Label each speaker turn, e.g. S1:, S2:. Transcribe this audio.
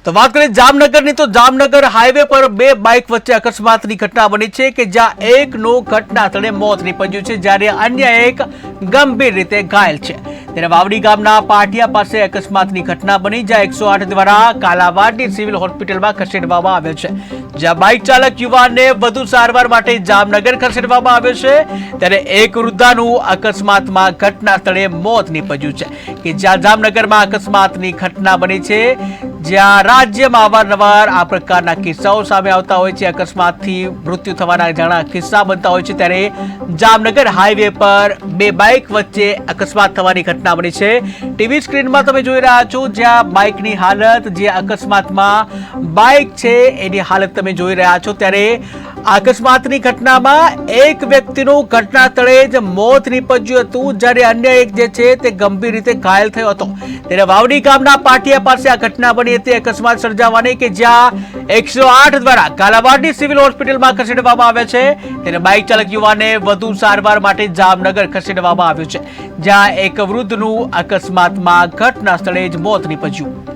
S1: તો વાત કરીએ જામનગરની તો જામનગર હાઈવે પર બે બાઇક વચ્ચે અકસ્માતની ઘટના બની છે કે જ્યાં એકનું ઘટના સ્થળે મોત નીપજ્યું છે જ્યારે અન્ય એક ગંભીર રીતે ઘાયલ છે। ત્યારે વાવડી ગામના પાટિયા પાસે અકસ્માતની ઘટના બની જ્યાં 108 દ્વારા કાલાવાડની સિવિલ હોસ્પિટલમાં ખસેડવામાં આવ્યો છે, જ્યાં બાઇક ચાલક યુવાનને વધુ સારવાર માટે જામનગર ખસેડવામાં આવ્યો છે। ત્યારે એક વૃદ્ધાનું અકસ્માતમાં ઘટના સ્થળે મોત નીપજ્યું છે કે જ્યાં જામનગરમાં અકસ્માતની ઘટના બની છે, જ્યાં રાજ્યમાં અવારનવાર આ પ્રકારના કિસ્સાઓ સામે આવતા હોય છે। અકસ્માતથી મૃત્યુ થવાના ઘણા કિસ્સા બનતા હોય છે, ત્યારે જામનગર હાઈવે પર બે બાઇક વચ્ચે અકસ્માત થવાની ઘટના બની છે। ટીવી સ્ક્રીનમાં તમે જોઈ રહ્યા છો જ્યાં બાઇકની હાલત, જે અકસ્માતમાં બાઇક છે એની હાલત તમે જોઈ રહ્યા છો। ત્યારે અકસ્માતની ઘટનામાં એક વ્યક્તિનું ઘટના સ્થળે જ મોત નીપજ્યું હતું જ્યારે અન્ય એક જે છે તે ગંભીર રીતે ઘાયલ થયો હતો। ત્યારે વાવડી ગામના પાટિયા પાસે આ ઘટના બની હતી અકસ્માત સર્જાવાની કે જ્યાં 108 દ્વારા કાલાવાડની સિવિલ હોસ્પિટલમાં ખસેડવામાં આવ્યા છે। ત્યારે બાઇક ચાલક યુવાનને વધુ સારવાર માટે જામનગર ખસેડવામાં આવ્યું છે, જ્યાં એક વૃદ્ધનું અકસ્માતમાં ઘટના સ્થળે જ મોત નીપજ્યું।